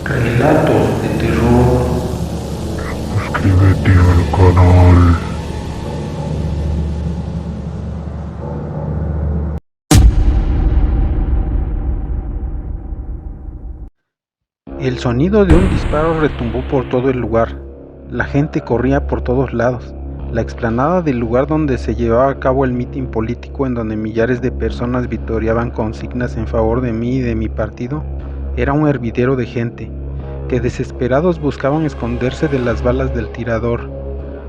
Relatos de terror. Suscríbete al canal. El sonido de un disparo retumbó por todo el lugar. La gente corría por todos lados. La explanada del lugar donde se llevaba a cabo el mitin político, en donde millares de personas vitoreaban consignas en favor de mí y de mi partido, era un hervidero de gente, que desesperados buscaban esconderse de las balas del tirador,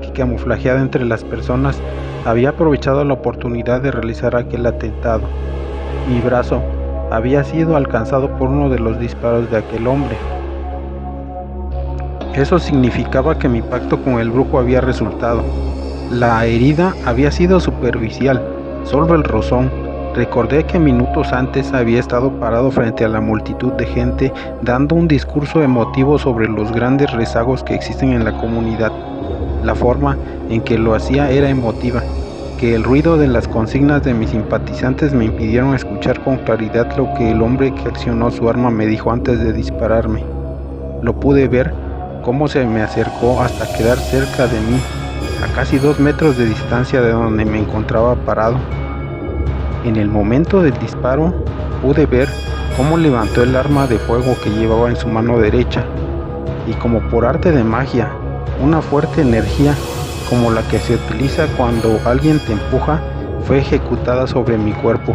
que camuflajeada entre las personas había aprovechado la oportunidad de realizar aquel atentado. Mi brazo había sido alcanzado por uno de los disparos de aquel hombre. Eso significaba que mi pacto con el brujo había resultado. La herida había sido superficial, solo el rozón. Recordé que minutos antes había estado parado frente a la multitud de gente dando un discurso emotivo sobre los grandes rezagos que existen en la comunidad. La forma en que lo hacía era emotiva, que el ruido de las consignas de mis simpatizantes me impidieron escuchar con claridad lo que el hombre que accionó su arma me dijo antes de dispararme. Lo pude ver cómo se me acercó hasta quedar cerca de mí, a casi 2 metros de distancia de donde me encontraba parado. En el momento del disparo, pude ver cómo levantó el arma de fuego que llevaba en su mano derecha, y como por arte de magia, una fuerte energía, como la que se utiliza cuando alguien te empuja, fue ejecutada sobre mi cuerpo.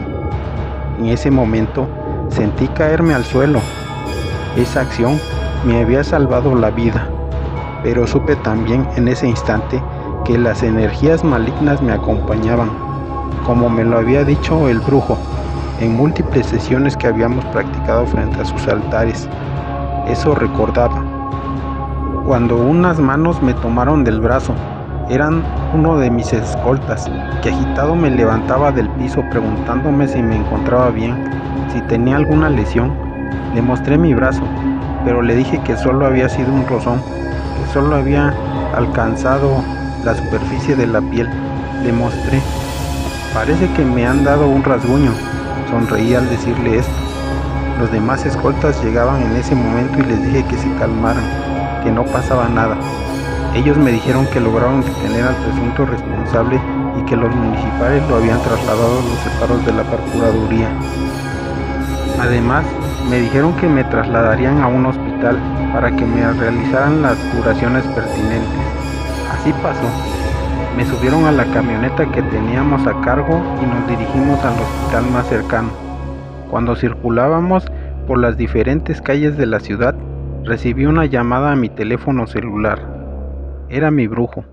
En ese momento, sentí caerme al suelo. Esa acción me había salvado la vida, pero supe también en ese instante que las energías malignas me acompañaban, como me lo había dicho el brujo en múltiples sesiones que habíamos practicado frente a sus altares. Eso recordaba, cuando unas manos me tomaron del brazo. Eran uno de mis escoltas, que agitado me levantaba del piso preguntándome si me encontraba bien, si tenía alguna lesión. Le mostré mi brazo, pero le dije que solo había sido un rozón, que solo había alcanzado la superficie de la piel. Le mostré. Parece que me han dado un rasguño. Sonreí al decirle esto. Los demás escoltas llegaban en ese momento y les dije que se calmaran, que no pasaba nada. Ellos me dijeron que lograron detener al presunto responsable y que los municipales lo habían trasladado a los separos de la procuraduría. Además, me dijeron que me trasladarían a un hospital para que me realizaran las curaciones pertinentes. Así pasó. Me subieron a la camioneta que teníamos a cargo y nos dirigimos al hospital más cercano. Cuando circulábamos por las diferentes calles de la ciudad, recibí una llamada a mi teléfono celular. Era mi brujo,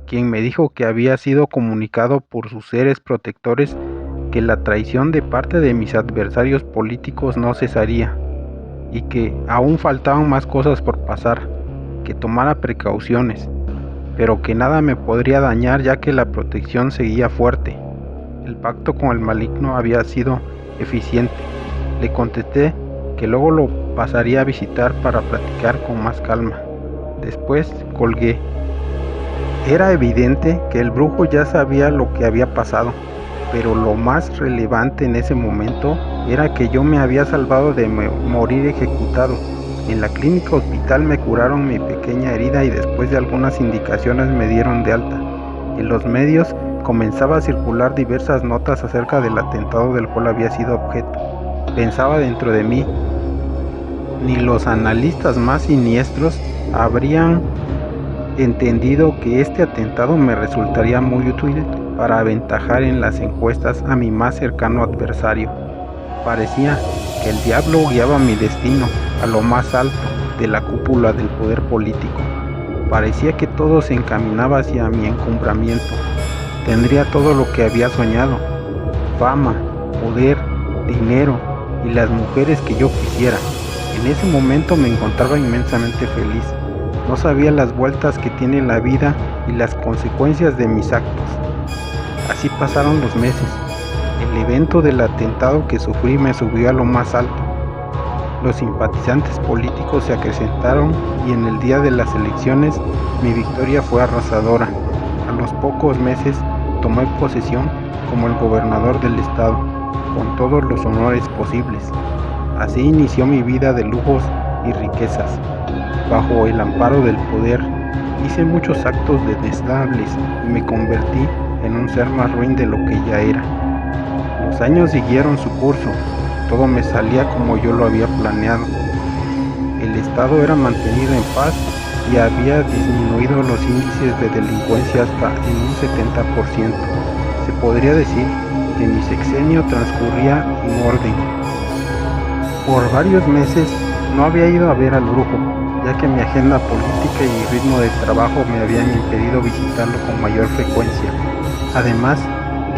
quien me dijo que había sido comunicado por sus seres protectores que la traición de parte de mis adversarios políticos no cesaría, y que aún faltaban más cosas por pasar, que tomara precauciones, pero que nada me podría dañar ya que la protección seguía fuerte. El pacto con el maligno había sido eficiente. Le contesté que luego lo pasaría a visitar para platicar con más calma. Después colgué. Era evidente que el brujo ya sabía lo que había pasado, pero lo más relevante en ese momento era que yo me había salvado de morir ejecutado. En la clínica hospital me curaron mi pequeña herida y después de algunas indicaciones me dieron de alta. En los medios comenzaba a circular diversas notas acerca del atentado del cual había sido objeto. Pensaba dentro de mí, ni los analistas más siniestros habrían entendido que este atentado me resultaría muy útil para aventajar en las encuestas a mi más cercano adversario. Parecía que el diablo guiaba mi destino a lo más alto de la cúpula del poder político. Parecía que todo se encaminaba hacia mi encumbramiento. Tendría todo lo que había soñado: fama, poder, dinero y las mujeres que yo quisiera. En ese momento me encontraba inmensamente feliz. No sabía las vueltas que tiene la vida y las consecuencias de mis actos. Así pasaron los meses. El evento del atentado que sufrí me subió a lo más alto. Los simpatizantes políticos se acrecentaron y en el día de las elecciones mi victoria fue arrasadora. A los pocos meses tomé posesión como el gobernador del estado, con todos los honores posibles. Así inició mi vida de lujos y riquezas. Bajo el amparo del poder, hice muchos actos detestables y me convertí en un ser más ruin de lo que ya era. Los años siguieron su curso, todo me salía como yo lo había planeado. El Estado era mantenido en paz y había disminuido los índices de delincuencia hasta en un 70%. Se podría decir que mi sexenio transcurría en orden. Por varios meses no había ido a ver al brujo, ya que mi agenda política y mi ritmo de trabajo me habían impedido visitarlo con mayor frecuencia. Además,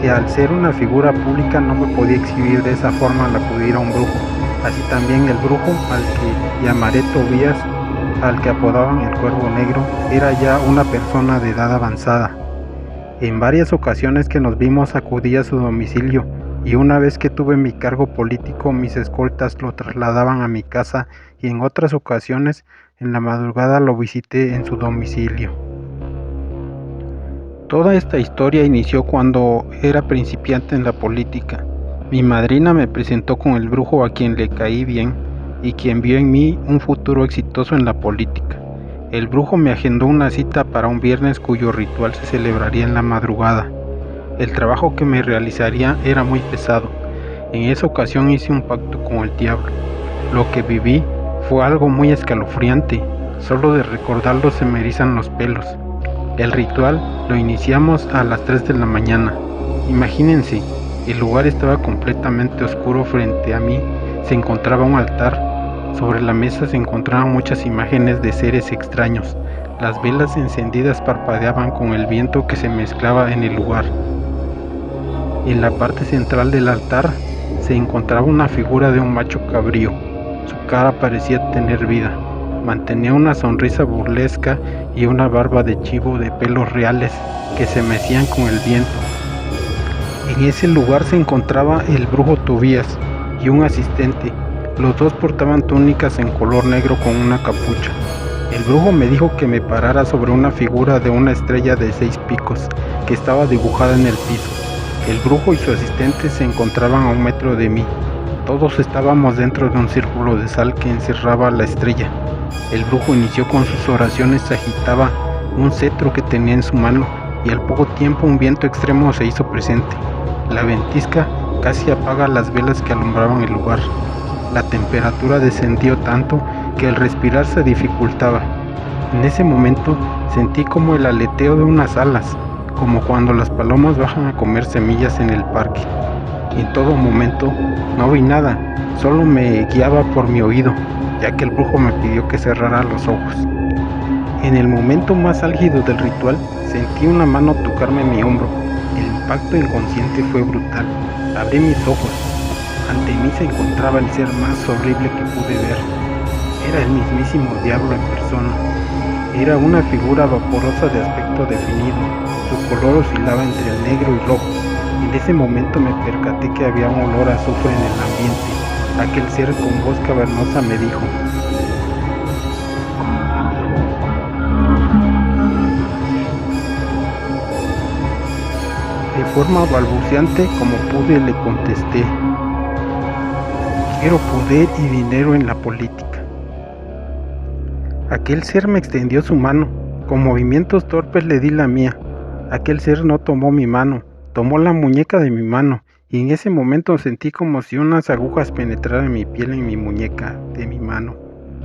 que al ser una figura pública no me podía exhibir de esa forma al acudir a un brujo. Así también el brujo, al que llamaré Tobías, al que apodaban el Cuervo Negro, era ya una persona de edad avanzada. En varias ocasiones que nos vimos acudí a su domicilio, y una vez que tuve mi cargo político, mis escoltas lo trasladaban a mi casa, y en otras ocasiones en la madrugada lo visité en su domicilio. Toda esta historia inició cuando era principiante en la política. Mi madrina me presentó con el brujo, a quien le caí bien y quien vio en mí un futuro exitoso en la política. El brujo me agendó una cita para un viernes cuyo ritual se celebraría en la madrugada. El trabajo que me realizaría era muy pesado. En esa ocasión hice un pacto con el diablo. Lo que viví fue algo muy escalofriante. Solo de recordarlo se me erizan los pelos. El ritual lo iniciamos a las 3 de la mañana. Imagínense, el lugar estaba completamente oscuro. Frente a mí se encontraba un altar. Sobre la mesa se encontraban muchas imágenes de seres extraños. Las velas encendidas parpadeaban con el viento que se mezclaba en el lugar. En la parte central del altar se encontraba una figura de un macho cabrío. Su cara parecía tener vida. Mantenía una sonrisa burlesca y una barba de chivo de pelos reales que se mecían con el viento. En ese lugar se encontraba el brujo Tobías y un asistente. Los dos portaban túnicas en color negro con una capucha. El brujo me dijo que me parara sobre una figura de una estrella de 6 picos que estaba dibujada en el piso. El brujo y su asistente se encontraban a 1 metro de mí. Todos estábamos dentro de un círculo de sal que encerraba la estrella. El brujo inició con sus oraciones, agitaba un cetro que tenía en su mano y al poco tiempo un viento extremo se hizo presente. La ventisca casi apaga las velas que alumbraban el lugar. La temperatura descendió tanto que el respirar se dificultaba. En ese momento sentí como el aleteo de unas alas, como cuando las palomas bajan a comer semillas en el parque. En todo momento no vi nada, solo me guiaba por mi oído, ya que el brujo me pidió que cerrara los ojos. En el momento más álgido del ritual, sentí una mano tocarme mi hombro. El impacto inconsciente fue brutal. Abrí mis ojos. Ante mí se encontraba el ser más horrible que pude ver. Era el mismísimo diablo en persona. Era una figura vaporosa de aspecto definido. Su color oscilaba entre el negro y rojo. En ese momento me percaté que había un olor a azufre en el ambiente. Aquel ser con voz cavernosa me dijo: de forma balbuceante, como pude, le contesté: quiero poder y dinero en la política. Aquel ser me extendió su mano. Con movimientos torpes le di la mía. Aquel ser no tomó mi mano, tomó la muñeca de mi mano, y en ese momento sentí como si unas agujas penetraran mi piel en mi muñeca de mi mano.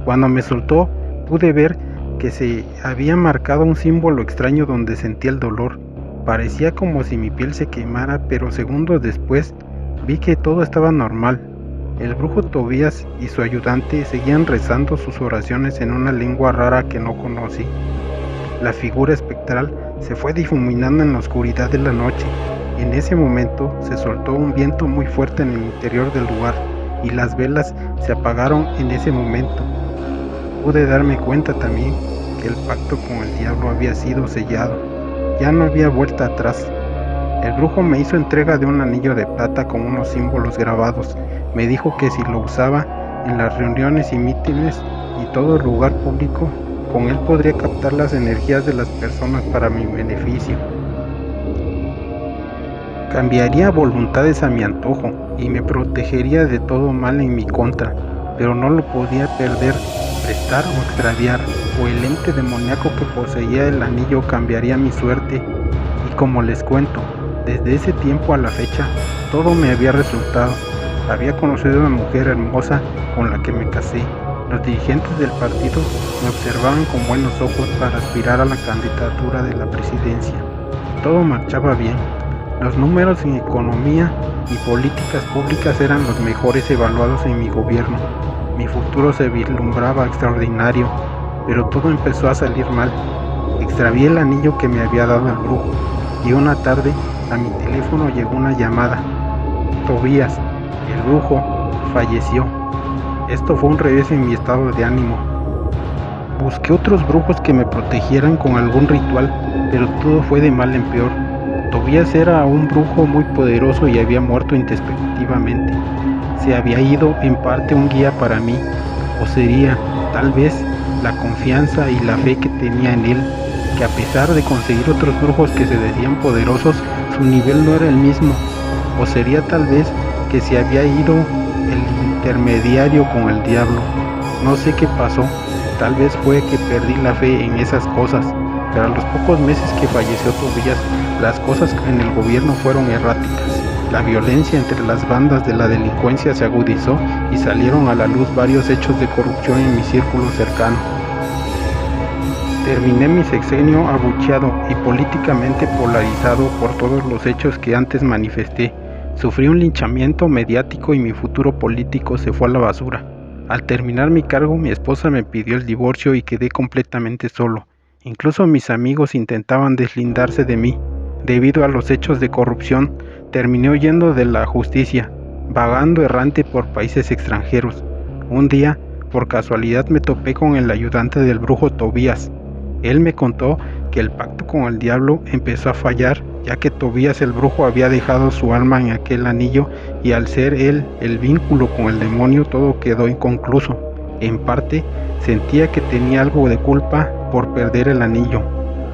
Cuando me soltó, pude ver que se había marcado un símbolo extraño donde sentía el dolor. Parecía como si mi piel se quemara, pero segundos después vi que todo estaba normal. El brujo Tobías y su ayudante seguían rezando sus oraciones en una lengua rara que no conocí. La figura espectral se fue difuminando en la oscuridad de la noche. En ese momento se soltó un viento muy fuerte en el interior del lugar y las velas se apagaron en ese momento. Pude darme cuenta también que el pacto con el diablo había sido sellado. Ya no había vuelta atrás. El brujo me hizo entrega de un anillo de plata con unos símbolos grabados. Me dijo que si lo usaba en las reuniones y mítines y todo lugar público, con él podría captar las energías de las personas para mi beneficio. Cambiaría voluntades a mi antojo. y me protegería de todo mal en mi contra, pero no lo podía perder, prestar o extraviar, o el ente demoníaco que poseía el anillo cambiaría mi suerte. Y como les cuento, desde ese tiempo a la fecha, todo me había resultado. Había conocido a una mujer hermosa con la que me casé. Los dirigentes del partido me observaban con buenos ojos para aspirar a la candidatura de la presidencia. Todo marchaba bien. Los números en economía y políticas públicas eran los mejores evaluados en mi gobierno. Mi futuro se vislumbraba extraordinario, pero todo empezó a salir mal. Extravié el anillo que me había dado el brujo, y una tarde a mi teléfono llegó una llamada. Tobías, el brujo, falleció. Esto fue un revés en mi estado de ánimo. Busqué otros brujos que me protegieran con algún ritual, pero todo fue de mal en peor. Tobías era un brujo muy poderoso y había muerto intempestivamente. Se había ido en parte un guía para mí, o sería, tal vez, la confianza y la fe que tenía en él, que a pesar de conseguir otros brujos que se decían poderosos, su nivel no era el mismo. O sería tal vez que se había ido el intermediario con el diablo. No sé qué pasó, tal vez fue que perdí la fe en esas cosas, pero a los pocos meses que falleció Tobías, las cosas en el gobierno fueron erráticas. La violencia entre las bandas de la delincuencia se agudizó y salieron a la luz varios hechos de corrupción en mi círculo cercano. Terminé mi sexenio abucheado y políticamente polarizado por todos los hechos que antes manifesté. Sufrí un linchamiento mediático y mi futuro político se fue a la basura. Al terminar mi cargo, mi esposa me pidió el divorcio y quedé completamente solo. Incluso mis amigos intentaban deslindarse de mí. Debido a los hechos de corrupción, terminé huyendo de la justicia, vagando errante por países extranjeros. Un día, por casualidad, me topé con el ayudante del brujo Tobías. Él me contó que el pacto con el diablo empezó a fallar, ya que Tobías el brujo había dejado su alma en aquel anillo y al ser él el vínculo con el demonio todo quedó inconcluso. En parte, sentía que tenía algo de culpa por perder el anillo,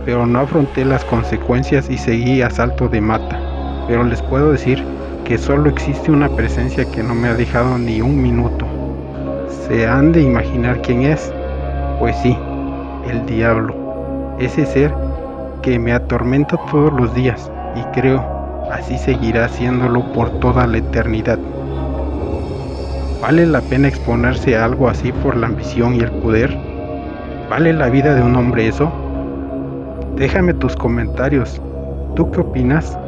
pero no afronté las consecuencias y seguí a salto de mata. Pero les puedo decir que solo existe una presencia que no me ha dejado ni un minuto. ¿Se han de imaginar quién es? Pues sí, el diablo, ese ser que me atormenta todos los días y creo así seguirá haciéndolo por toda la eternidad. ¿Vale la pena exponerse a algo así por la ambición y el poder? ¿Vale la vida de un hombre eso? Déjame tus comentarios. ¿Tú qué opinas?